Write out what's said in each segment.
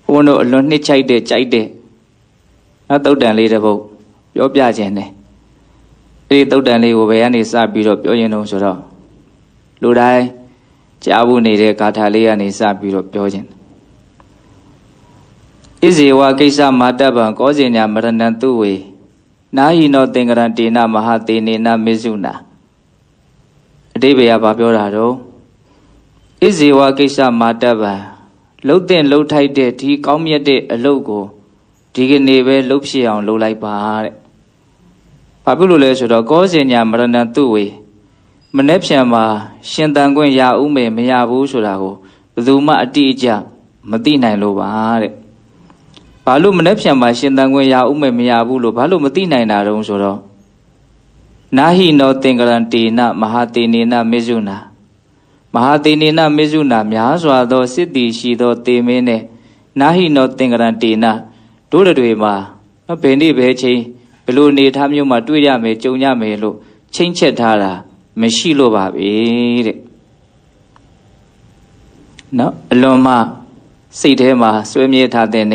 ဘုန်းတော်အလွန်နှစ်ချိုက်တဲ့ကြိုက်တဲ့နောက်တုတ်တန်လေးတစ်ပုဒ်ပြောပြခြင်းနဲ့အဲ့ဒီတုတ်တန်လေးကိုဘယ်ကနေစပြီးတော့ပြောရင်တော့ဆိုတော့လူတိုင်းကြားဖို့နေတဲ့ဂါထာလေးကနေစပြီးတော့ပြောခြင်းဣဇေဝကိစ္စမာတဗံကောဇေညာမရဏံသူဝေနာဟိနောသင်္ကရံတေနမဟာတေနေနမေစုနာအတိပ္ပယ်ကဘာပြောတာတော့ဣဇေဝကိစ္စမာတဗံလှုပ်တဲ့လှုပ်ထိုက်တဲ့ဒီကောင်းမြတ်တဲ့အလုပ်ကိုဒီကနေ့ပဲလှုပ်ဖြစ်အောင်လုပ်လိုက်ပါတဲ့ဘာဖြစ်လို့လဲဆိုတော့ကောဇေညာမရဏံသူဝေမနေ့ဖြန်မှာရှင်သန်ခွင့်ရဦးမယ်မရဘူးဆိုတာကိုဘယ်သူမှအတိအကျမသိနိုင်လို့ပါတဲ့ဘာလို့မနေ့ဖြန်မှာရှင်သန်ခွင့်ရဦးမယ်မရဘူးလို့ဘာလို့မသိနိုင်တာတုံးဆိုတော့နာဟိနောသင်္ကရံတေနမဟာတေနေနမေစုနာမဟာတေနေနမေစုနာများစွာသောစစ်တီရှိသောတေမင်းနဲ့နာဟိနောသင်္ကရံတေနတို့တွေမှာဘယ်နေ့ဘယ်ချိန်ဘယ်လိုနေထားမျိုးမှာတွေ့ရမယ်ကြုံရမယ်လို့ချိန်ချက်ထားတာမရှိလို့ပါပဲတဲ့နော်အလွန်မှစိတ်ထဲမှာဆွေးမြေ့ထားတဲ့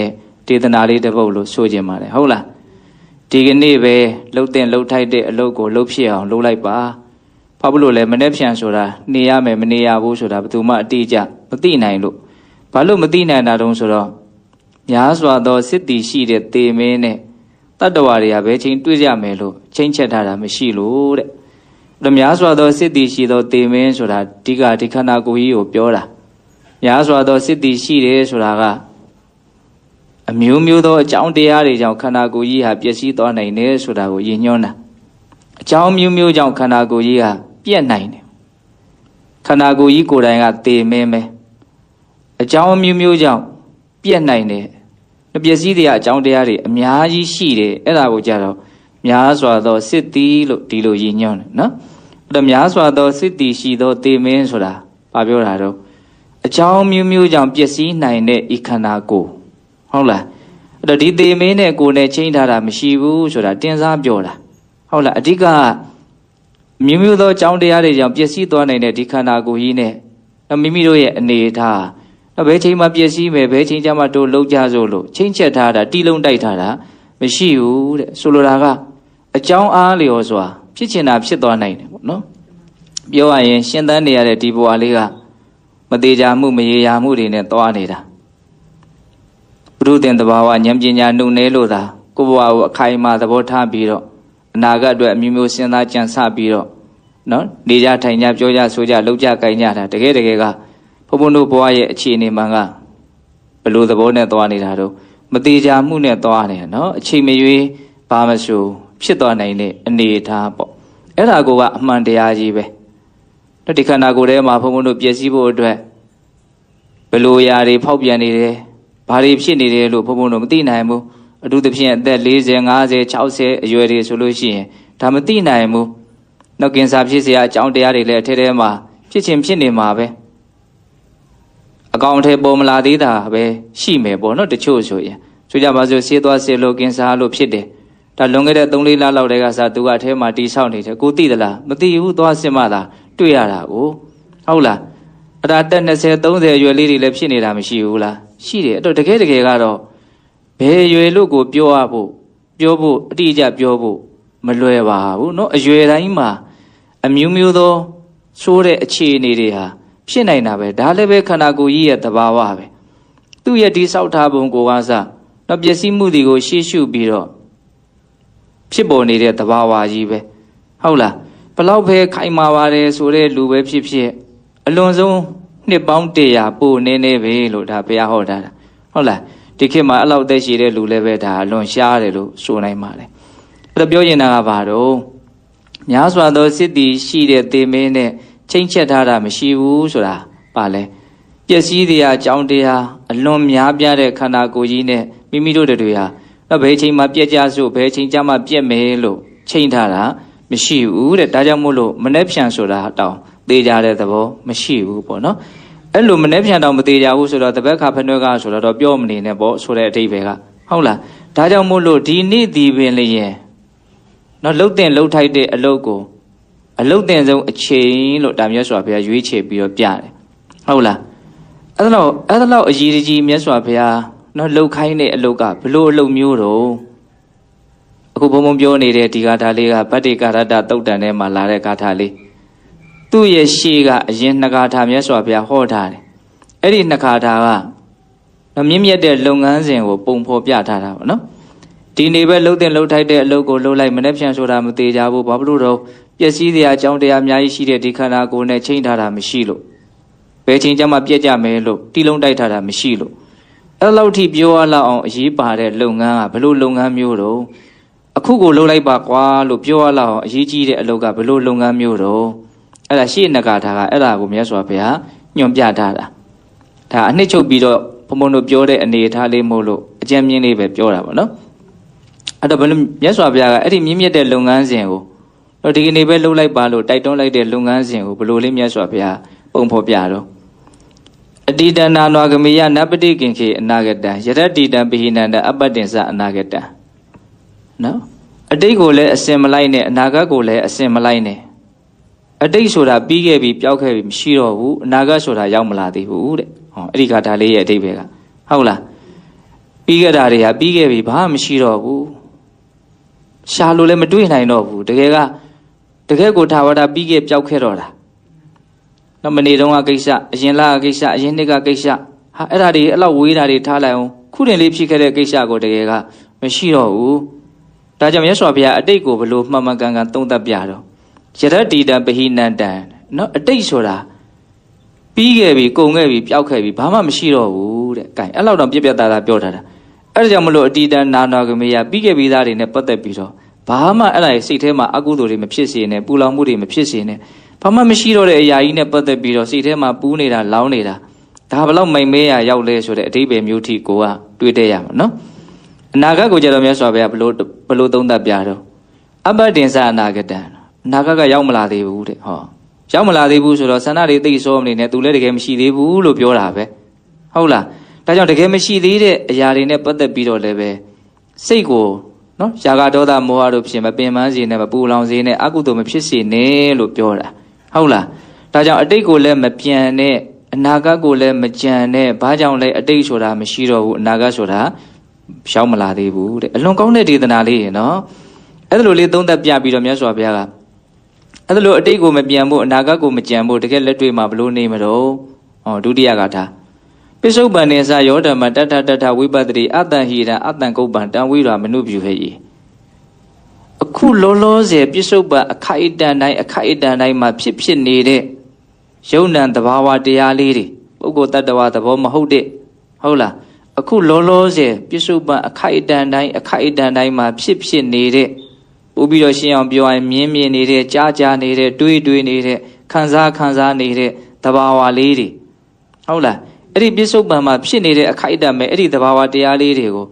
ဒေသနာလေးတစ်ပုဒ်လို့ဆိုခြင်းပါတယ်ဟုတ်လားဒီကနေ့ပဲလှုပ်တဲ့လှုပ်ထိုက်တဲ့အလုပ်ကိုလှုပ်ဖြစ်အောင်လုပ်လိုက်ပါဘာလို့လဲမနေ့ဖြန်ဆိုတာနေရမယ်မနေရဘူးဆိုတာဘယ်သူမှအတိအကျမသိနိုင်လို့ဘာလို့မသိနိုင်တာတုံးဆိုတော့များစွာသောစစ်တီရှိတဲ့တေမင်းနဲ့တတ္တဝါတွေကဘယ်ချိန်တွေ့ရမယ်လို့ချိန်ချက်ထားတာမရှိလို့တဲ့ဒါများစွာသောစစ်တီရှိသောတေမင်းဆိုတာဒီခန္ဓာကိုယ်ကြီးကိုပြောတာများစွာသောစစ်တီရှိတယ်ဆိုတာကအမျိုးမျိုးသောအကြောင်းတရားတွေကြောင့်ခန္ဓာကိုယ်ကြီးဟာပျက်စီးသွားနိုင်တယ်ဆိုတာကိုရည်ညွှန်းတာအကြောင်းမျိုးမျိုးကြောင့်ခန္ဓာကိုယ်ကြီးဟာပြက်နိုင်တယ်ခန္ဓာကိုယ်ကြီးကိုယ်တိုင်ကတေမင်းပဲအကြောင်းမျိုးမျိုးကြောင့်ပြက်နိုင်တယ်ပျက်စီးတဲ့အကြောင်းတရားတွေအများကြီးရှိတယ်အဲ့ဒါကိုကြတော့များစွာသောစစ်တီလို့ဒီလိုရည်ညွှန်းတယ်နော်အဲ့တော့များစွာသောစစ်တီရှိသောတေမင်းဆိုတာဘာပြောတာတော့အကြောင်းမျိုးမျိုးကြောင့်ပျက်စီးနိုင်တဲ့ဤခန္ဓာကိုယ်ဟုတ်လားအဲ့တော့ဒီတေမင်းနဲ့ကိုယ်နဲ့ချိန်ထားတာမရှိဘူးဆိုတာတင်စားပြောတာဟုတ်လားအဓိကမျိုးမျိုးသောအကြောင်းတရားတွေကြောင့်ပျက်စီးသွားနိုင်တဲ့ဒီခန္ဓာကိုယ်ကြီးနဲ့မိမိတို့ရဲ့အနေအထားဘယ်ချိန်မှပျက်စီးမယ်ဘယ်ချိန်ကျမှတို့လုံးကြစို့လို့ချိန်ချက်ထားတာတီးလုံးတိုက်ထားတာမရှိဘူးတဲ့ဆိုလိုတာကအကြောင်းအားလျော်စွာဖြစ်ချင်တာဖြစ်သွားနိုင်တယ်ပေါ့နော်ပြောရရင်ရှင်သန်နေရတဲ့ဒီဘဝလေးကမသေးချာမှုမရေရာမှုတွေနဲ့သွားနေတာဘုရုသင်တဘာဝဉာဏ်ပညာနှုတ်နေလို့သာကိုယ့်ဘဝကိုအခိုင်အမာသဘောထားပြီးတော့အနာဂတ်အတွက်အမျိုးမျိုးစဉ်းစားကြံစပြီးတော့နော်နေကြထိုင်ကြပြောကြဆိုကြလှုပ်ကြကိုင်ကြတာတကယ်ကဘုန်းဘုန်းတို့ဘဝရဲ့အခြေအနေမှန်ကဘယ်လိုသဘောနဲ့သွားနေတာတော့မသေးချာမှုနဲ့သွားနေနော်အချိန်မရွေးဘာမဆိုဖြစ်သွားနိုင်တဲ့အနေအထားပေါ့အဲ့ဒါကအမှန်တရားကြီးပဲဒီခန္ဓာကိုယ်ထဲမှာဘုန်းဘုန်းတို့ပျက်စီးဖို့အတွက်ဘယ်လိုຢာတွေဖောက်ပြန်နေတယ်ဘာတွေဖြစ်နေတယ်လို့ဘုန်းဘုန်းတို့မသိနိုင်ဘူးအထူးသဖြင့်အသက်40 50 60အရွယ်တွေဆိုလို့ရှိရင်ဒါမသိနိုင်ဘူးနောက်ကင်ဆာဖြစ်เสียအကြောင်းတရားတွေလည်းအထဲထဲမှာဖြစ်ချင်းဖြစ်နေမှာပဲအကောင်အထည်ပေါ်မလာသေးတာပဲရှိမယ်ပေါ့နော်တချို့ဆိုရင်ဆိုကြပါစို့ဆေးသွားဆေးလို့ကင်ဆာလို့ဖြစ်တယ်ဒါလွန်ခဲ့တဲ့3-4 လလောက်တည်းကစားသူကအထဲမှာတီးဆောက်နေတယ်ကိုသိသလားမသိဘူးသွားစစ်မှသာတွေ့ရတာကိုဟုတ်လားအဲ့ဒါတက်20 30အရွယ်လေးတွေလည်းဖြစ်နေတာမရှိဘူးလားရှိတယ်အဲ့တော့တကယ်ကတော့ဘယ်အရွယ်လို့ကိုပြောဖို့အတိအကျပြောဖို့မလွယ်ပါဘူးเนาะအရွယ်တိုင်းမှာအမျိုးမျိုးသောဆိုးတဲ့အခြေအနေတွေဟာဖြစ်နိုင်တာပဲဒါလည်းပဲခန္ဓာကိုယ်ကြီးရဲ့သဘာဝပဲသူ့ရဲ့ဒီဆောက်ထားပုံကိုကစားတော့ပျက်စီးမှုတွေကိုရှေ့ရှုပြီးတော့ဖြစ်ပေါ်နေတဲ့သဘာဝကြီးပဲဟုတ်လားဘလောက်ပဲခိုင်မာပါတယ်ဆိုတဲ့လူပဲဖြစ်အလွန်ဆုံးနှစ်ပေါင်း100ပိုနေပဲလို့ဒါဘုရားဟောတာဟုတ်လားဒီခေတ်မှာအဲ့လောက်သက်ရှိတဲ့လူလည်းပဲဒါအလွန်ရှားတယ်လို့ဆိုနိုင်ပါတယ်အဲ့တော့ပြောရင်တာကဘာတော့များစွာသောစစ်တီရှိတဲ့သေမင်းနဲ့ချိန်ချက်ထားတာမရှိဘူးဆိုတာပါလဲပျက်စီးတဲ့အကြောင်းတရားအလွန်များပြားတဲ့ခန္ဓာကိုယ်ကြီးနဲ့မိမိတို့တွေဟာဘယ်ချိန်မှပြက်ကြစို့ဘယ်ချိန်ကျမှပြက်မယ်လို့ချိန်ထားတာမရှိဘူးတဲ့ဒါကြောင့်မို့လို့မနှက်ဖြန်ဆိုတာတောင်သေကြတဲ့သဘောမရှိဘူးပေါ့နော်အဲ့လိုမနှက်ဖြန်တောင်မသေးကြဘူးဆိုတော့တပတ်ခါဖနှွဲကဆိုတော့ပြောမနေနဲ့ပေါ့ဆိုတဲ့အဓိပ္ပာယ်ကဟုတ်လားဒါကြောင့်မို့လို့ဒီနေ့ဒီပင်လျင်နော်လှုပ်တင်လှုပ်ထိုက်တဲ့အလုပ်ကိုအလုတ်တင်ဆုံးအချိန်လို့ဒါမြတ်စွာဘုရားရွေးချယ်ပြီးတော့ပြတယ်ဟုတ်လားအဲ့ဒါလောက်အရေးကြီးမြတ်စွာဘုရား နော်လှုပ်ခိုင်းတဲ့အလုပ်ကဘလို့အလုပ်မျိုးတော့အခုဘုံဘုံပြောနေတဲ့ဒီဂါထာလေးကဗတ္တိကာရတသုတ်တန်ထဲမှာလာတဲ့ဂါထာလေးသူ့ရဲ့ရှေ့ကအရင်နှစ်ဂါထာမြတ်စွာဘုရားဟောထားတယ်အဲ့ဒီနှစ်ဂါထာကမြင့်မြတ်တဲ့လုပ်ငန်းစဉ်ကိုပုံဖော်ပြထားတာပေါ့နော်ဒီနေ့ပဲလှုပ်တဲ့လှုပ်ထိုက်တဲ့အလုပ်ကိုလှုပ်လိုက်မနေ့ပြန်ဆိုတာမသေးကြဘူးဘာလို့တော့ပျက်စီးတဲ့အကြောင်းတရားအများကြီးရှိတဲ့ဒီခန္ဓာကိုယ်နဲ့ချိန်ထားတာမရှိလို့ဘယ်ချိန်ကျမှပြက်ကြမယ်လို့တီလုံးတိုက်ထားတာမရှိလို့အဲ့လောက်ထိပြောရလောက်အောင်အရေးပါတဲ့လုပ်ငန်းကဘလို့လုပ်ငန်းမျိုးတော့အခုကိုလှုပ်လိုက်ပါကွာလို့ပြောရလောက်အောင်အရေးကြီးတဲ့အလုပ်ကဘလို့လုပ်ငန်းမျိုးတော့အဲ့ဒါရှေ့နဂါထာကအဲ့ဒါကိုမြတ်စွာဘုရားညွှန်ပြထားတာဒါအနှစ်ချုပ်ပြီးတော့ဘုံဘုံတို့ပြောတဲ့အနေအထားလေးမို့လို့အကြံမြင့်လေးပဲပြောတာပေါ့နော်အဲ့တော့ဘယ်လိုမြတ်စွာဘုရားကအဲ့ဒီမြင့်မြတ်တဲ့လုပ်ငန်းစဉ်ကိုတော့ဒီကနေ့ပဲလှုပ်လိုက်ပါလို့တိုက်တွန်းလိုက်တဲ့လုပ်ငန်းစဉ်ကိုဘယ်လိုလေးမြတ်စွာဘုရားပုံဖော်ပြတော့အတိတနာနဝဂမေယနပတိကင်ခေအနာဂတံယရတိတံပိဟိနန္တအပ္ပတင်္စအနာဂတံနော်အတိတ်ကိုလည်းအစင်မလိုက်နဲ့အနာဂတ်ကိုလည်းအစင်မလိုက်နဲ့အတိတ်ဆိုတာပြီးခဲ့ပြီပျောက်ခဲ့ပြီမရှိတော့ဘူးအနာဂတ်ဆိုတာရောက်မလာသေးဘူးတဲ့ဟောအဲ့ဒီကဒါလေးရဲ့အတိတ်ပဲကဟုတ်လားပြီးခဲ့တာတွေကပြီးခဲ့ပြီဘာမှမရှိတော့ဘူးရှာလို့လည်းမတွေ့နိုင်တော့ဘူးတကယ်ကိုထာဝရပြီးခဲ့ပျောက်ခဲ့တော့တာနော်မနေ့တုန်းကကိစ္စအရင်လကကိစ္စအရင်နှစ်ကကိစ္စဟာအဲ့ဒါတွေအဲ့လောက်ဝေးတာတွေထားလိုက်အောင်ခုတင်လေးဖြစ်ခဲ့တဲ့ကိစ္စကိုတကယ်ကမရှိတော့ဘူးဒါကြောင့်မြတ်စွာဘုရားအတိတ်ကိုဘလို့မှန်မှန်ကန်ကန်သုံးသပ်ပြတော့ယရတိတံပဟိနန္တံနော်အတိတ်ဆိုတာပြီးခဲ့ပြီကုန်ခဲ့ပြီပျောက်ခဲ့ပြီဘာမှမရှိတော့ဘူးတဲ့ကဲအဲ့လောက်တော့ပြက်ပြက်သားသားပြောထားတာအဲ့ဒါကြောင့်မလို့အတိတံနာနာကမေယပြီးခဲ့ပြီးသားတွေနဲ့ပတ်သက်ပြီးတော့ဘာမှအဲ့ဒါစိတ်ထဲမှာအကုသိုလ်တွေမဖြစ်စေနဲ့ပူလောင်မှုတွေမဖြစ်စေနဲ့ဘာမှမရှိတော့တဲ့အရာကြီးနဲ့ပတ်သက်ပြီးတော့စိတ်ထဲမှာပူးနေတာလောင်းနေတာဒါဘလောက်မိန်မဲရရောက်လဲဆိုတဲ့အဓိပ္ပာယ်မျိုးထိကိုကတွေးတတ်ရမှာနော်အနာဂတ်ကိုကြတော့မြတ်စွာဘုရားဘလို့သုံးသပ်ပြတော့အပ္ပတင်္စအနာဂတံအနာဂတ်ကရောက်မလာသေးဘူးတဲ့ဟောရောက်မလာသေးဘူးဆိုတော့ဆန္ဒတွေသိစောမနေနဲ့သူလည်းတကယ်မရှိသေးဘူးလို့ပြောတာပဲဟုတ်လားဒါကြောင့်တကယ်မရှိသေးတဲ့အရာတွေနဲ့ပတ်သက်ပြီးတော့လည်းပဲစိတ်ကိုနော်ຢာကဒေါသမောဟတို့ဖြစ်မပင်ပန်းစေနဲ့မပူလောင်စေနဲ့အကုသိုလ်မဖြစ်စေနဲ့လို့ပြောတာဟုတ်လားဒါကြောင့်အတိတ်ကိုလည်းမပြန်နဲ့အနာဂတ်ကိုလည်းမကြံနဲ့ဘာကြောင့်လဲအတိတ်ဆိုတာမရှိတော့ဘူးအနာဂတ်ဆိုတာရောက်မလာသေးဘူးတဲ့အလွန်ကောင်းတဲ့ဒေသနာလေးရေနော်အဲ့ဒါလိုလေးသုံးသပ်ပြပြီးတော့မြတ်စွာဘုရားကအဲ့ဒါလိုအတိတ်ကိုမပြန်ဖို့အနာဂတ်ကိုမကြံဖို့တကယ်လက်တွေ့မှာဘလို့နေမတော့ဒုတိယကထာပိစုပန်နေစယောဓမ္မတထတထဝိပတ္တိအတ္တဟိရအတ္တကုပ္ပံတံဝိရာမနုပြုဟေယအခုလောလောဆယ်ပိစုပန်အခိုက်အတန့်တိုင်းမှာဖြစ်နေတဲ့ယုံ nant သဘာဝတရားလေးတွေပုဂ္ဂိုလ်တ attva သဘောမဟုတ်တဲ့ဟုတ်လားအခုလောလောဆယ်ပိစုပန်အခိုက်အတန့်တိုင်းမှာဖြစ်နေတဲ့ပို့ပြီးတော့ရှင်းအောင်ပြောရင်မြင်နေတဲ့ကြားနေတဲ့တွေးနေတဲ့ခံစားနေတဲ့သဘာဝလေးတွေဟုတ်လားအဲ့ဒီပြစ္ဆုတ်ပံမှာဖြစ်နေတဲ့အခိုက်အတန့်ပဲအဲ့ဒီသဘာဝတရားလေးတွေကို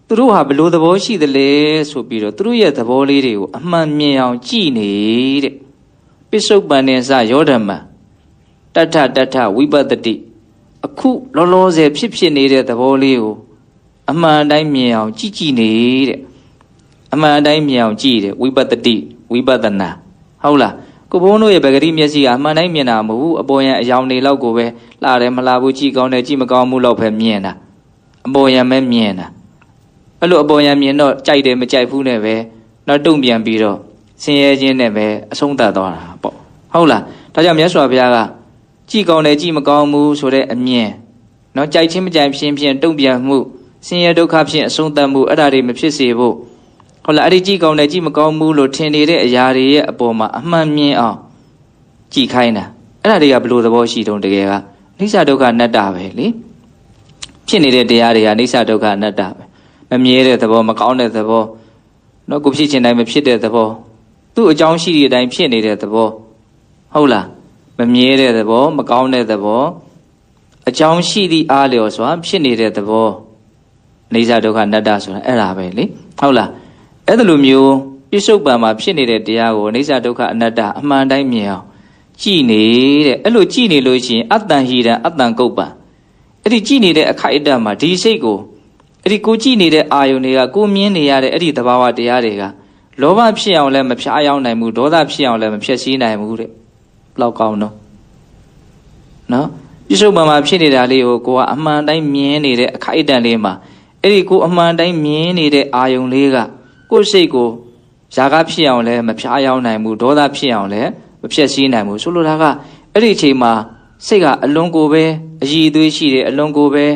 သူတို့ဟာဘယ်လိုသဘောရှိသလဲဆိုပြီးတော့သူတို့ရဲ့သဘောလေးတွေကိုအမှန်မြင်အောင်ကြည့်နေတဲ့ပြစ္ဆုတ်ပံနဲ့စယောဓမ္မတထဝိပတ္တိအခုလောလောဆယ်ဖြစ်နေတဲ့သဘောလေးကိုအမှန်တိုင်းမြင်အောင်ကြည့်နေတဲ့အမှန်တိုင်းမြင်အောင်ကြည့်တယ်ဝိပတ္တိဝိပဿနာဟုတ်လားကိုဘုန်းတို့ရဲ့ဗဂရိမျက်စိကအမှန်တိုင်းမြင်တာမဟုတ်ဘူးအပေါ်ယံအယောင်တွေလောက်ကိုပဲလှတယ်မလှဘူးကြည့်ကောင်းတယ်ကြည့်မကောင်းဘူးလောက်ပဲမြင်တာအပေါ်ယံပဲမြင်တာအဲ့လိုအပေါ်ယံမြင်တော့ကြိုက်တယ်မကြိုက်ဘူးနဲ့ပဲတော့တုံ့ပြန်ပြီးတော့ဆင်းရဲခြင်းနဲ့ပဲအဆုံးသတ်သွားတာပေါ့ဟုတ်လားဒါကြောင့်မြတ်စွာဘုရားကကြည့်ကောင်းတယ်ကြည့်မကောင်းဘူးဆိုတဲ့အမြင်နော်ကြိုက်ခြင်းမကြိုက်ဖြင့်တုံ့ပြန်မှုဆင်းရဲဒုက္ခဖြင့်အဆုံးသတ်မှုအဲ့ဒါတွေမဖြစ်စေဖို့ဟုတ်လားအဲ့ဒီကြည့်ကောင်းတယ်ကြည့်မကောင်းဘူးလို့ထင်နေတဲ့အရာတွေရဲ့အပေါ်မှာအမှန်မြင်အောင်ကြည့်ခိုင်းတာအဲ့ဒါတွေကဘယ်လိုသဘောရှိတုံးတကယ်ကအိဋ္ဌဒုက္ခအနတ္တပဲလေဖြစ်နေတဲ့တရားတွေကအိဋ္ဌဒုက္ခအနတ္တပဲမမြဲတဲ့သဘောမကောင်းတဲ့သဘောနော်ကိုဖြစ်ချင်တိုင်းမဖြစ်တဲ့သဘောသူ့အကြောင်းရှိတဲ့အတိုင်းဖြစ်နေတဲ့သဘောဟုတ်လားမမြဲတဲ့သဘောမကောင်းတဲ့သဘောအကြောင်းရှိသည့်အားလျော်စွာဖြစ်နေတဲ့သဘောအိဋ္ဌဒုက္ခအနတ္တဆိုတာအဲ့ဒါပဲလေဟုတ်လားအဲ့ဒါလိုမျိုးပြစ္ဆုတ်ပံမှာဖြစ်နေတဲ့တရားကိုအိဋ္ဌဒုက္ခအနတ္တအမှန်တိုင်းမြင်အောင်ကြည်နေတဲ့အဲ့လိုကြည်နေလို့ရှိရင်အတ္တဟိရံအတ္တကုပ္ပံအဲ့ဒီကြည်နေတဲ့အခိုက်အတန့်မှာဒီစိတ်ကိုအဲ့ဒီကိုကြည်နေတဲ့အာယုန်တွေကကိုမြင်နေရတဲ့အဲ့ဒီသဘာဝတရားတွေကလောဘဖြစ်အောင်လည်းမဖြားယောင်းနိုင်ဘူးဒေါသဖြစ်အောင်လည်းမဖြည့်ဆည်းနိုင်ဘူးတဲ့ဘလောက်ကောင်းတော့နော်ပြစ္ဆုတ်ပံမှာဖြစ်နေတာလေးကိုကအမှန်တိုင်းမြင်နေတဲ့အခိုက်အတန့်လေးမှာ အဲ့ဒီကိုအမှန်တိုင်းမြင်နေတဲ့အာယုံလေးကကိုယ်စိတ်ကိုຢာကဖြစ်အောင်လဲမဖြားရောက်နိုင်ဘူးဒေါသဖြစ်အောင်လဲမဖြစ်စည်းနိုင်ဘူးဆိုလိုတာကအဲ့ဒီအချိန်မှာစိတ်ကအလွန်ကိုပဲအည်အသွေးရှိတယ်အလွန်ကိုပဲ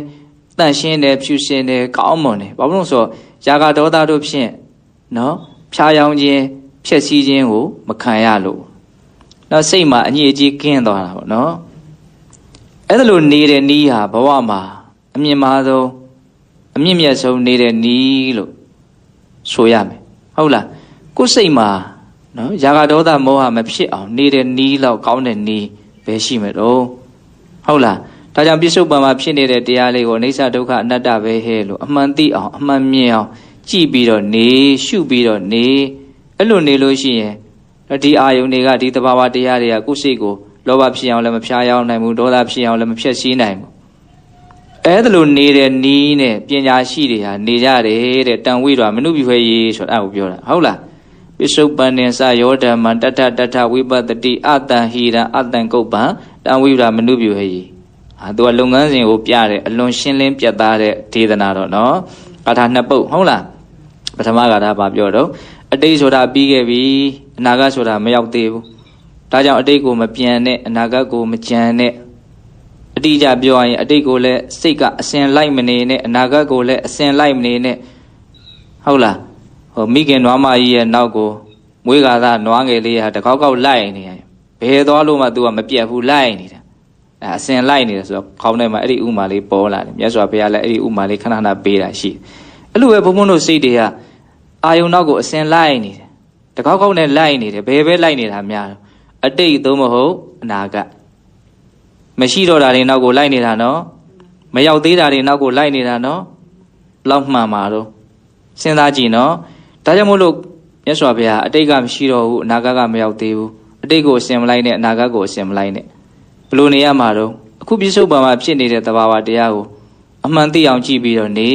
တန့်ရှင်းတယ်ဖြူစင်တယ်ကောင်းမွန်တယ်ဘာလို့လဲဆိုတော့ຢာကဒေါသတို့ဖြင့်နော်ဖြားယောင်းခြင်းဖြစ်စည်းခြင်းကိုမခံရလို့နော်စိတ်မှာအညစ်အကြေးကင်းသွားတာပေါ့နော်အဲ့ဒါလိုနေတဲ့နီးဟာဘဝမှာအမြင့်မားဆုံးအမြင့်မြတ်ဆုံးနေတဲ့နီးလို့ဆိုရမယ်ဟုတ်လားကိုယ်စိတ်မှာနော်ຢာကဒေါသမောဟမဖြစ်အောင်နေတဲ့နီးလောက်ကောင်းတဲ့နီးပဲရှိမယ်တော့ဟုတ်လားဒါကြောင့်ပြစ္ဆုတ်ပံမှာဖြစ်နေတဲ့တရားလေးကိုအနိစ္စဒုက္ခအနတ္တပဲဟဲ့လို့အမှန်သိအောင်အမှန်မြင်အောင်ကြည့်ပြီးတော့နေရှုပြီးတော့နေအဲ့လိုနေလို့ရှိရင်ဒီအာယုန်တွေကဒီသဘာဝတရားတွေကကိုယ်စိတ်ကိုလောဘဖြစ်အောင်လည်းမဖြားရောက်နိုင်ဘူးဒေါသဖြစ်အောင်လည်းမဖြစ်စည်းနိုင်ဘူးအဲ့ဒါလိုနေတဲ့နီးနဲ့ပညာရှိတွေဟာနေကြတယ်တဲ့တန်ဝိတော်မနုပြွေရေးဆိုတာအဲ့ကိုပြောတာဟုတ်လားပစ္စုပန်တင်စယောဓမ္မတထတထဝိပတ္တိအတံဟိရံအတံကုပ္ပံတံဝိတော်မနုပြွေရေးသူကလုပ်ငန်းစဉ်ကိုပြတယ်အလွန်ရှင်းလင်းပြတ်သားတဲ့ဒေသနာတော့နော်ဂါထာနှစ်ပုဒ်ဟုတ်လားပထမဂါထာဘာပြောတော့အတိတ်ဆိုတာပြီးခဲ့ပြီအနာဂတ်ဆိုတာမရောက်သေးဘူးဒါကြောင့်အတိတ်ကိုမပြန်နဲ့အနာဂတ်ကိုမကြံနဲ့အတိအကျပြောရရင်အတိတ်ကိုလည်းစိတ်ကအစဉ်လိုက်မနေနဲ့အနာဂတ်ကိုလည်းအစဉ်လိုက်မနေနဲ့ဟုတ်လားဟိုမိခင်နွားမကြီးရဲ့နောက်ကိုမွေးကားသားနွားငယ်လေးဟာတကောက်ကောက်လိုက်နေတယ်ဘယ်သွားလို့မှ तू ကမပြတ်ဘူးလိုက်နေတာအစဉ်လိုက်နေတယ်ဆိုတော့ခေါင်းထဲမှာအဲ့ဒီဥမာလေးပေါ်လာတယ်မြတ်စွာဘုရားလည်းအဲ့ဒီဥမာလေးခဏခဏပေးတာရှိအဲ့လိုပဲဘုံဘုံတို့စိတ်တွေကအာယုံနောက်ကိုအစဉ်လိုက်နေတယ်တကောက်ကောက်နဲ့လိုက်နေတယ်ဘယ်ပဲလိုက်နေတာများတော့အတိတ်သို့မဟုတ်အနာဂတ်မရှိတော့တာတွေနောက်ကိုလိုက်နေတာနော်မရောက်သေးတာတွေနောက်ကိုလိုက်နေတာနော်လောက်မှန်ပါတော့စဉ်းစားကြည့်နော်ဒါကြောင့်မို့လို့မြတ်စွာဘုရားအတိတ်ကမရှိတော့ဘူးအနာဂတ်ကမရောက်သေးဘူးအတိတ်ကိုအစဉ်မလိုက်နဲ့အနာဂတ်ကိုအစဉ်မလိုက်နဲ့ဘလို့နေရမှာတော့အခုပြစ္ဆုတ်ပံမှာဖြစ်နေတဲ့သဘာဝတရားကိုအမှန်သိအောင်ကြည့်ပြီးတော့နေ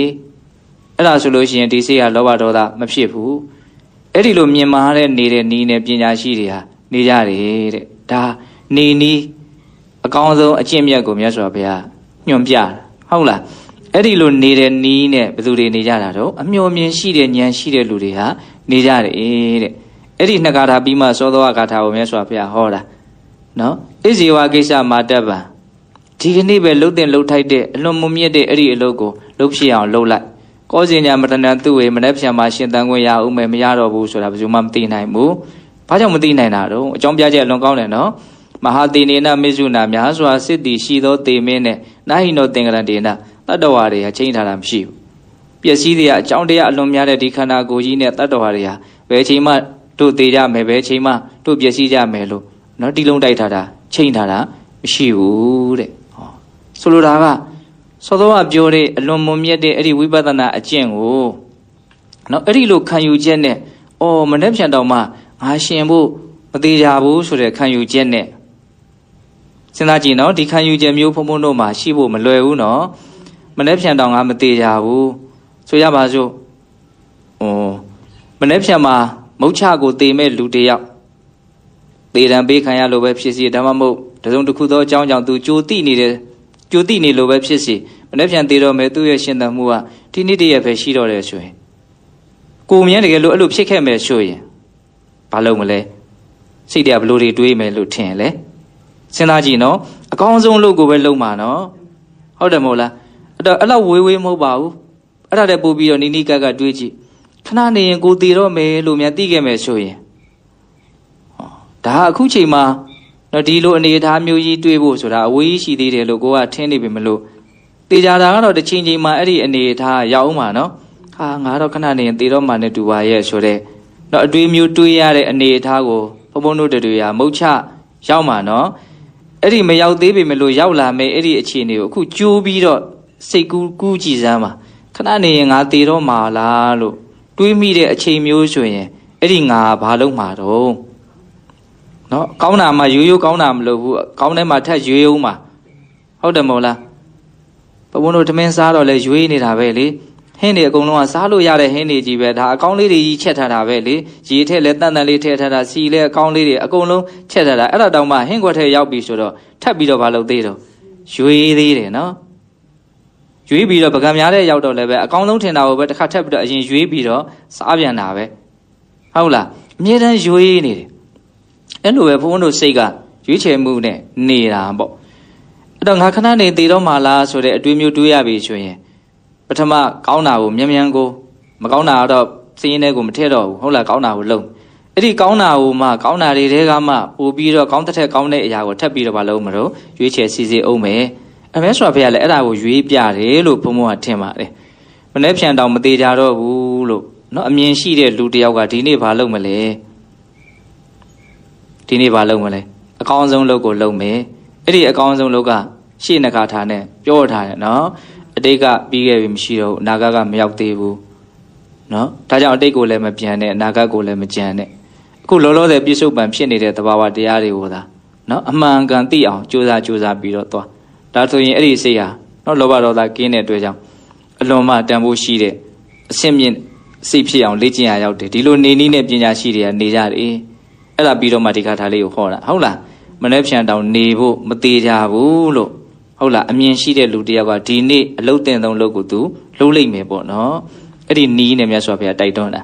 အဲ့ဒါဆိုလို့ရှိရင်ဒီစိတ်ကလောဘဒေါသမဖြစ်ဘူးအဲ့ဒီလိုမြင်မာတဲ့နေတဲ့နီးနဲ့ပညာရှိတွေဟာနေကြတယ်တဲ့ဒါနေနီးအကောင်းဆုံးအကျင့်မြတ်ကိုမြတ်စွာဘုရားညွှန်ပြတာဟုတ်လားအဲ့ဒီလိုနေတဲ့နီးနဲ့ဘယ်သူတွေနေကြတာတော့အမျှော်မြင်ရှိတဲ့ဉာဏ်ရှိတဲ့လူတွေဟာနေကြတယ်တဲ့အဲ့ဒီနှစ်ဂါထာပြီးမှသောသောဂါထာကိုမြတ်စွာဘုရားဟောတာနော်ဣဇေဝကိစ္စမာတ္တပံဒီကနေ့ပဲလှုပ်တဲ့လှုပ်ထိုက်တဲ့အလွန်မမြင့်တဲ့အဲ့ဒီအလုပ်ကိုလှုပ်ဖြစ်အောင်လှုပ်လိုက်ကောဇင်ညာမတဏံသူ့ဝေမနေ့ဖြံမှာရှင်တန်ခွင့်ရအောင်မယ်မရတော့ဘူးဆိုတာဘယ်သူမှမသိနိုင်ဘူးဘာကြောင့်မသိနိုင်တာတော့အကြောင်းပြချက်အလွန်ကောင်းတယ်နော်မဟာတိနေနမေစုနာများစွာစစ်တီရှိသောတေမင်းနဲ့နာဟိနောသင်္ကရတေနတတ္တဝါတွေဟာချိန်ထားတာမရှိဘူးပျက်စီးတွေကအကြောင်းတရားအလွန်များတဲ့ဒီခန္ဓာကိုယ်ကြီးနဲ့တတ္တဝါတွေဟာဘယ်ချိန်မှတို့သေးကြမယ်ဘယ်ချိန်မှတို့ပျက်စီးကြမယ်လို့နော်တီလုံးတိုက်ထားတာချိန်ထားတာမရှိဘူးတဲ့ဟောဆိုလိုတာကသောသောကပြောတဲ့အလွန်မွန်မြတ်တဲ့အဲ့ဒီဝိပဿနာအကျင့်ကိုနော်အဲ့ဒီလိုခံယူချက်နဲ့အော်မနေ့ပြန်တော့မှငါရှင်ဖို့မသေးကြဘူးဆိုတဲ့ခံယူချက်နဲ့စဉ်းစားကြည့်နော်ဒီခံယူချက်မျိုးဖုံဖုံတို့မှာရှိဖို့မလွယ်ဘူးနော်မနေ့ပြန်တော့ငါမသေးကြဘူးဆိုရပါစို့မနေ့ပြန်မှာမုတ်ချကိုသေမဲ့လူတယောက်သေတံပေးခံရလို့ပဲဖြစ်စီဒါမှမဟုတ်တစုံတစ်ခုသောအကြောင်းကြောင့်သူကြိုတိနေတယ်ကြိုတိနေလို့ပဲဖြစ်စီမနေ့ပြန်သေတော့မယ်သူ့ရဲ့ရှင်သန်မှုကဒီနေ့တည်းရဲ့ပဲရှိတော့တယ်ဆိုရင်ကိုမြန်းတကယ်လို့အဲ့လိုဖြစ်ခဲ့မယ်ဆိုရင်ဘာလုပ်မလဲစိတ်တွေကဘလို့တွေတွေးမယ်လို့ထင်လဲစဉ်းစားကြည့်နော်အကောင်းဆုံးလုပ်ကိုပဲလုပ်မှာနော်ဟုတ်တယ်မဟုတ်လားအဲ့တော့အဲ့လောက်ဝေးဝေးမဟုတ်ပါဘူးအဲ့ဒါတည်းပို့ပြီးတော့နီးနီးကက်ကတွေးကြည့်ခဏနေရင်ကိုတည်တော့မယ်လို့များသိခဲ့မယ်ဆိုရင်ဒါအခုချိန်မှာတော့ဒီလိုအနေအထားမျိုးကြီးတွေးဖို့ဆိုတာအဝေးရှိသေးတယ်လို့ကိုကထင်နေပြီမလို့တေချာတာကတော့တစ်ချိန်ချိန်မှာအဲ့ဒီအနေအထားရောက်အောင်ပါနော်ဟာငါတော့ခဏနေရင်တည်တော့မှနဲ့တူပါရဲ့ဆိုတဲ့တော့အတွေးမျိုးတွေးရတဲ့အနေအထားကိုဘုံဘုံတို့တွေဟာမုတ်ချရောက်မှာနော်အဲ့ဒီမရောက်သေးပေမဲ့လို့ရောက်လာမယ်အဲ့ဒီအခြေအနေကိုအခုကြိုးပြီးတော့စိတ်ကူးကြည့်စမ်းပါခဏနေရင်ငါတည်တော့မှာလားလို့တွေးမိတဲ့အချိန်မျိုးဆိုရင်အဲ့ဒီငါဘာလုပ်မှာတော့နော်ကောင်းတာမှရိုးရိုးကောင်းတာမလို့ဘူးကောင်းတဲ့မှာထက်ရွေးအောင်မှာဟုတ်တယ်မဟုတ်လားဘုံတို့ထမင်းစားတော့လဲရွေးနေတာပဲလေဟင်းတွေအကုန်လုံးကစားလို့ရတဲ့ဟင်းတွေကြီးပဲဒါအကောင်းလေးတွေကြီးချက်ထားတာပဲလေရေထက်လဲတန်တန်လေးထည့်ထားတာစီလဲအကောင်းလေးတွေအကုန်လုံးချက်ထားတာအဲ့ဒါတောင်မှဟင်းခွက်ထဲရောက်ပြီဆိုတော့ထပ်ပြီးတော့မလုပ်သေးတော့ရွေးသေးတယ်နော် ရွေးပြီးတော့ပကံများတဲ့ရောက်တော့လည်းပဲအကောင်းဆုံးထင်တာကိုပဲတစ်ခါထပ်ပြီးတော့အရင်ရွေးပြီးတော့စားပြန်တာပဲဟုတ်လားအမြဲတမ်းရွေးနေတယ်အဲ့လိုပဲဘုန်းတို့စိတ်ကရွေးချယ်မှုနဲ့နေတာပေါ့အဲ့တော့ငါခဏနေသေးတော့မှလားဆိုတဲ့အတွေးမျိုးတွေးရပြီဆိုရင်ပထမကောင်းတာကိုမြန်မြန်ကိုမကောင်းတာတော့စင်းရင်းတဲ့ကိုမထည့်တော့ဘူးဟုတ်လားကောင်းတာကိုလုံးအဲ့ဒီကောင်းတာကိုမှကောင်းတာတွေတဲကမှပို့ပြီးတော့ကောင်းတဲ့ထက်ကောင်းတဲ့အရာကိုထပ်ပြီးတော့မလုပ်မလို့ရွေးချယ်စီစီအောင်မယ်အမေဆိုဖေကလည်းအဲ့ဒါကိုရွေးပြတယ်လို့ဘုံဘုံကထင်ပါတယ်မနေ့ဖြန်တောင်မသေးကြတော့ဘူးလို့နော်အမြင်ရှိတဲ့လူတယောက်ကဒီနေ့ဘာလုပ်မလဲဒီနေ့ဘာလုပ်မလဲအကောင်းဆုံးလုပ်ကိုလုပ်မယ်အဲ့ဒီအကောင်းဆုံးလုပ်ကရှေ့နှခါထားနဲ့ပြောထားတယ်နော်အတိတ်ကပြီးခဲ့ပြီမရှိတော့ဘူးအနာဂတ်ကမရောက်သေးဘူးနော်ဒါကြောင့်အတိတ်ကိုလည်းမပြန်နဲ့အနာဂတ်ကိုလည်းမကြံနဲ့အခုလောလောဆယ်ပြစ္ဆုတ်ပံဖြစ်နေတဲ့သဘာဝတရားတွေကိုသာနော်အမှန်ကန်သိအောင်ကြိုးစားပြီးတော့သွားဒါဆိုရင်အဲ့ဒီစိတ်ဟာနော်လောဘဒေါသကင်းတဲ့အတွက်ကြောင့်အလွန်မှတန်ဖိုးရှိတဲ့အဆင့်မြင့်စိတ်ဖြစ်အောင်လေ့ကျင့်ရရောက်တယ်ဒီလိုနေနည်းနဲ့ပညာရှိတွေကနေကြတယ်အဲ့ဒါပြီးတော့မှဒီခါထားလေးကိုဟောတာဟုတ်လားမနေ့ဖြန်တောင်နေဖို့မသေးကြဘူးလို့ဟုတ်လားအမြင်ရှိတဲ့လူတယောက်ကဒီနေ့အလုတ်တင်ဆုံးလုပ်ကိုသူလှုပ်လိုက်မယ်ပေါ့နော်အဲ့ဒီနီးနဲ့မြတ်စွာဘုရားတိုက်တွန်းတာ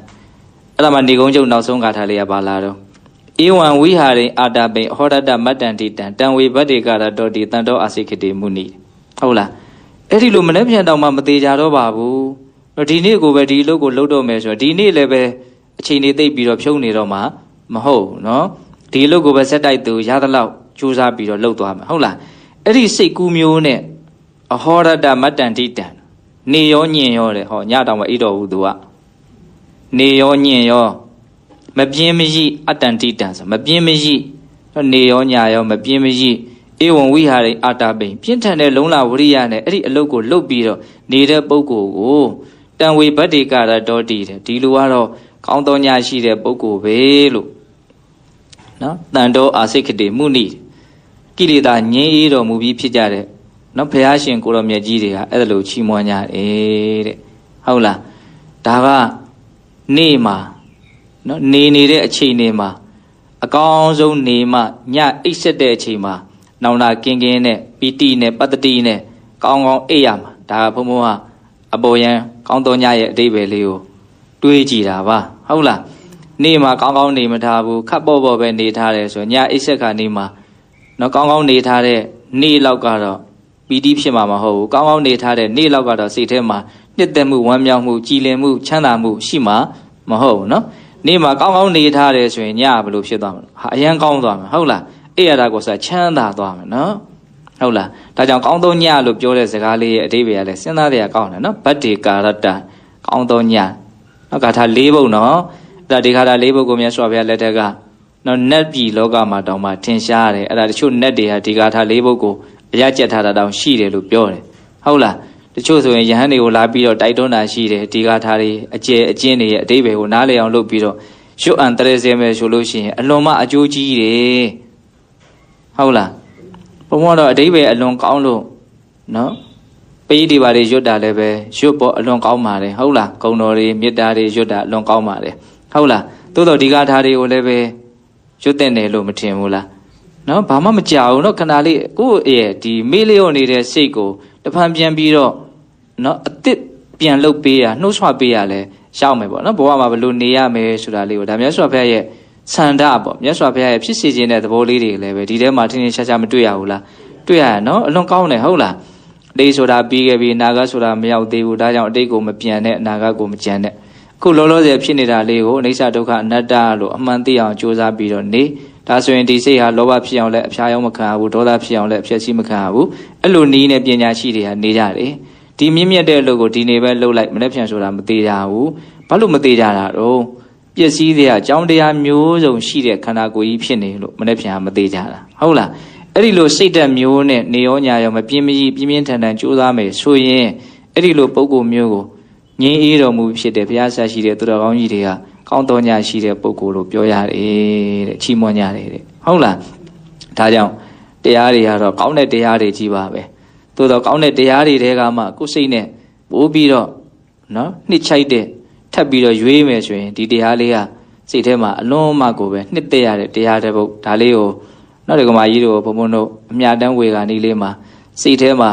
အဲ့ဒါမှနေကုန်းကျုပ်နောက်ဆုံးခါထားလေးကပါလာတော့ဧဝံဝိဟာရိအာတာပိဟောရတမတ္တန္တိတံတံဝေဘတ်တေကရတောတိတန်တောအာစိခိတေမုနိဟုတ်လားအဲ့ဒီလိုမနေ့ပြန်တောင်မှမသေးကြတော့ပါဘူးဒီနေ့ကိုပဲဒီအလုပ်ကိုလုပ်တော့မယ်ဆိုတော့ဒီနေ့လည်းပဲအချိန်နေသိပ်ပြီးတော့ဖြုံးနေတော့မှမဟုတ်နော်ဒီအလုပ်ကိုပဲဆက်တိုက်သူရသလောက်ကြိုးစားပြီးတော့လုပ်သွားမှာဟုတ်လားအဲ့ဒီစိတ်ကူးမျိုးနဲ့အဟောရတမတ္တန္တိတံနေရောညင်ရောတဲ့ဟောညတောင်မအိတော်ဘူးသူကနေရောညင်ရောမပြင်းမရိအတ္တန္တိတံဆိုမပြင်းမရိနေရောညရောမပြင်းမရိဧဝံဝိဟာရိအာတာပိပြင်းထန်တဲ့လုံလဝရိယနဲ့အဲ့ဒီအလုတ်ကိုလှုပ်ပြီးတော့နေတဲ့ပုဂ္ဂိုလ်ကိုတံဝေဘတ်တေကရတောတိတဲ့ဒီလိုကတော့ကောင်းသောညရှိတဲ့ပုဂ္ဂိုလ်ပဲလို့နော်တန်တောအာစိခိတေမုနိကိလေသာငြိမ်းအေးတော်မူပြီးဖြစ်ကြတဲ့နော်ဘုရားရှင်ကိုရောမြတ်ကြီးတွေကအဲ့ဒါလိုချီးမွမ်းကြတယ်တဲ့ဟုတ်လားဒါကနေ့မှာနော်နေနေတဲ့အချိန်တွေမှာအကောင်းဆုံးနေမှညအိပ်ဆက်တဲ့အချိန်မှာနောင်နာကင်းကင်းနဲ့ပီတိနဲ့ပတ္တိနဲ့ကောင်းကောင်းအိပ်ရမှာဒါကဘုံဘုံကအပေါ်ယံကောင်းသောညရဲ့အတိတ်ပဲလေးကိုတွေးကြည့်တာပါဟုတ်လားနေ့မှာကောင်းကောင်းနေမထားဘူးခပ်ပေါ့ပေါ့ပဲနေထားတယ်ဆိုညအိပ်ဆက်ခါနေမှာနော်ကောင်းကောင်းနေထားတဲ့နေ့လောက်ကတော့ပီတိဖြစ်မှာမဟုတ်ဘူးကောင်းကောင်းနေထားတဲ့နေ့လောက်ကတော့စိတ်ထဲမှာနှစ်သက်မှုဝမ်းမြောက်မှုကြည်လင်မှုချမ်းသာမှုရှိမှာမဟုတ်ဘူးနော်နေ့မှာကောင်းကောင်းနေထားတယ်ဆိုရင်ညဘယ်လိုဖြစ်သွားမလဲဟာအရန်ကောင်းသွားမှာဟုတ်လားအဲ့ရတာကိုစချမ်းသာသွားမှာနော်ဟုတ်လားဒါကြောင့်ကောင်းသောညလို့ပြောတဲ့စကားလေးရဲ့အဓိပ္ပာယ်ကလည်းစဉ်းစားရကောင်းတယ်နော်ဗတ္တိကာရတ္တကောင်းသောညနော်ဂါထာ၄ပုဒ်နော်အဲ့ဒါဒီဂါထာ၄ပုဒ်ကိုမြတ်စွာဘုရားလက်ထက်ကနော်နတ်ပြည်လောကမှာတောင်မှထင်ရှားတယ်အဲ့ဒါတချို့နတ်တွေဟာဒီဂါထာ၄ပုဒ်ကိုအရကျက်ထားတာတောင်ရှိတယ်လို့ပြောတယ်ဟုတ်လားတချို့ဆိုရင်ယဟန်တွေကိုလာပြီးတော့တိုက်တွန်းတာရှိတယ်ဒီဂါထာတွေအကျယ်အကျဉ်းတွေရဲ့အဓိပ္ပာယ်ကိုနားလည်အောင်လုပ်ပြီးတော့ရွတ်အံတရစေမယ်ဆိုလို့ရှိရင်အလွန်မှအကျိုးကြီးတယ်ဟုတ်လားဘုံကတော့အဓိပ္ပာယ်အလွန်ကောင်းလို့နော်ပရိဒီပါတွေရွတ်တာလည်းပဲရွတ်ဖို့အလွန်ကောင်းပါတယ်ဟုတ်လားဂုဏ်တော်တွေမေတ္တာတွေရွတ်တာအလွန်ကောင်းပါတယ်ဟုတ်လားသို့တော့ဒီဂါထာတွေကိုလည်းပဲရွတ်တဲ့တယ်လို့မထင်ဘူးလားနော်ဘာမှမကြောက်ဘူးနော်ခဏလေးကိုယ့်ရဲ့ဒီမေးလျော့နေတဲ့စိတ်ကိုတဖန်ပြန်ပြီးတော့နော်အစ်စ်ပြန်လုပ်ပေးရနှုတ်ဆွပေးရလဲရောက်မယ်ပေါ့နော်ဘဝမှာဘယ်လိုနေရမယ်ဆိုတာလေးကိုဒါမြတ်စွာဘုရားရဲ့ဆန္ဒပေါ့မြတ်စွာဘုရားရဲ့ဖြစ်စေခြင်းတဲ့သဘောလေးတွေလည်းပဲဒီထဲမှာထင်းထင်းရှားရှားမတွေ့ရဘူးလားတွေ့ရရနော်အလွန်ကောင်းတယ်ဟုတ်လားအတိတ်ဆိုတာပြီးခဲ့ပြီအနာဂတ်ဆိုတာမရောက်သေးဘူးဒါကြောင့်အတိတ်ကိုမပြန်နဲ့အနာဂတ်ကိုမကြံနဲ့အခုလောလောဆယ်ဖြစ်နေတာလေးကိုအနိစ္စဒုက္ခအနတ္တလို့အမှန်သိအောင်ကြိုးစားပြီးတော့နေဒါဆိုရင်ဒီစိတ်ဟာလောဘဖြစ်အောင်လည်းအဖျားရောက်မခံရဘူးဒေါသဖြစ်အောင်လည်းအဖျက်ဆီးမခံရဘူးအဲ့လိုနီးနဲ့ပညာရှိတွေဟာနေကြတယ်ဒီမြင့်မြတ်တဲ့အလုပ်ကိုဒီနေ့ပဲလုပ်လိုက်မနေ့ပြန်ဆိုတာမသေးကြဘူးဘာလို့မသေးကြတာတော့ပျက်စီးတဲ့အကြောင်းတရားမျိုးစုံရှိတဲ့ခန္ဓာကိုယ်ကြီးဖြစ်နေလို့မနေ့ပြန်မသေးကြတာဟုတ်လားအဲ့ဒီလိုစိတ်ဓာတ်မျိုးနဲ့နေရောညာရောမပြင်းမကြီးပြင်းပြင်းထန်ထန်ကြိုးစားမယ်ဆိုရင်အဲ့ဒီလိုပုံကိုမျိုးကိုငြိမ်းအေးတော်မူဖြစ်တဲ့ဘုရားဆရာရှိတဲ့သူတော်ကောင်းကြီးတွေကကောင်းတော်ညာရှိတဲ့ပုဂ္ဂိုလ်လို့ပြောရတယ်တဲ့ချီးမွမ်းကြတယ်တဲ့ဟုတ်လားဒါကြောင့်တရားတွေကတော့ကောင်းတဲ့တရားတွေကြီးပါပဲသို့တော့ကောင်းတဲ့တရားတွေတဲကမှကိုယ်စိတ်နဲ့ပိုးပြီးတော့နော်နှစ်ချိုက်တဲ့ထပ်ပြီးတော့ရွေးမယ်ဆိုရင်ဒီတရားလေးကစိတ်ထဲမှာအလွန်မှကိုပဲနှစ်သက်ရတဲ့တရားတစ်ပုဒ်ဒါလေးကိုနောက်ဒီကမာကြီးတို့ဘုံဘုံတို့အမြတ်တမ်းဝေကနေလေးမှာစိတ်ထဲမှာ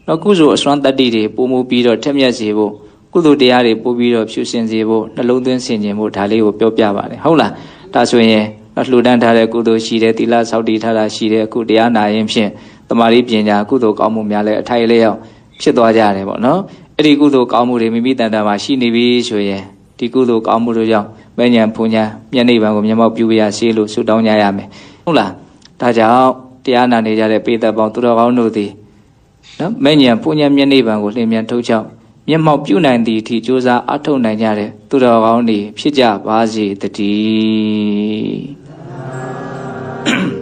နော်ကုသိုလ်အစွမ်းတတ္တိတွေပုံမှုပြီးတော့ထက်မြက်စေဖို့ကုသိုလ်တရားတွေပို့ပြီးတော့ဖြူစင်စေဖို့နှလုံးသွင်းဆင်ခြင်ဖို့ဒါလေးကိုပြောပြပါတယ်ဟုတ်လားဒါဆိုရင်လှူဒန်းထားတဲ့ကုသိုလ်ရှိတယ်သီလဆောက်တည်ထားတာရှိတယ်အခုတရားနာရင်ဖြင့်တမာရီပညာကုသိုလ်ကောင်းမှုများလဲအထိုက်လျောက်ဖြစ်သွားကြတယ်ပေါ့နော်အဲ့ဒီကုသိုလ်ကောင်းမှုတွေမိမိတန်တာမှာရှိနေပြီဆိုရင်ဒီကုသိုလ်ကောင်းမှုတို့ကြောင့်မဉ္ဇဉ်ဘုံညာမျက်နှိပ်ပံကိုမျက်မှောက်ပြုရစေလို့ဆုတောင်းကြရမယ်ဟုတ်လားဒါကြောင့်တရားနာနေကြတဲ့ပေသက်ပေါင်းသူတော်ကောင်းတို့သည်နော်မဉ္ဇဉ်ဘုံညာမျက်နှိပ်ပံကိုလျင်မြန်ထုတ်ချောက်မျက်မှောက်ပြုနိုင်သည့်အထိကြိုးစားအထောက်နိုင်ကြတဲ့သူတော်ကောင်းတွေဖြစ်ကြပါစေတည်း